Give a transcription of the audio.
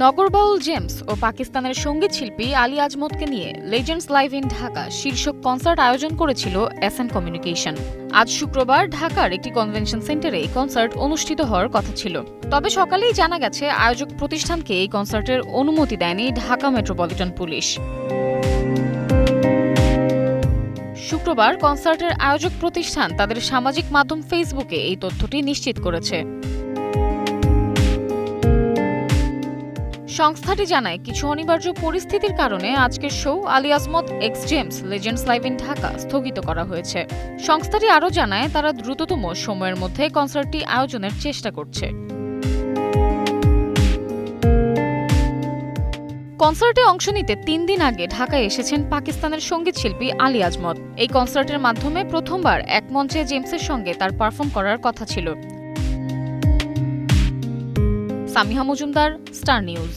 Nagarbaul James ও পাকিস্তানের সঙ্গীত শিল্পী আলী আজমতকে নিয়ে লেজেন্ডস লাইভ ইন ঢাকা শীর্ষক কনসার্ট আয়োজন করেছিল এসএন কমিউনিকেশন। আজ শুক্রবার ঢাকার একটি কনভেনশন সেন্টারে এই কনসার্ট অনুষ্ঠিত হওয়ার কথা ছিল। তবে সকালেই জানা গেছে আয়োজক প্রতিষ্ঠানকে এই কনসার্টের অনুমতি দেয়নি ঢাকা মেট্রোপলিটন পুলিশ। শুক্রবার কনসার্টের আয়োজক প্রতিষ্ঠান তাদের সামাজিক মাধ্যম ফেসবুকে এই তথ্যটি নিশ্চিত করেছে। সংস্থাটি জানায়, কিছু অনিবার্য পরিস্থিতির কারণে আজকের show Ali Azmat x James legends live in Dhaka স্থগিত করা হয়েছে। সংস্থাটি আরও জানায়, তারা দ্রুততম সময়ের মধ্যে কনসার্টটি আয়োজনের চেষ্টা করছে। কনসার্টে অংশ নিতে 3 দিন আগে ঢাকায় এসেছেন পাকিস্তানের সঙ্গীত শিল্পী আলী আজমত। এই কনসার্টের মাধ্যমে প্রথমবার এক মঞ্চে জেমসের সঙ্গে তার পারফর্ম করার কথা ছিল। Samiha Majumdar, star news.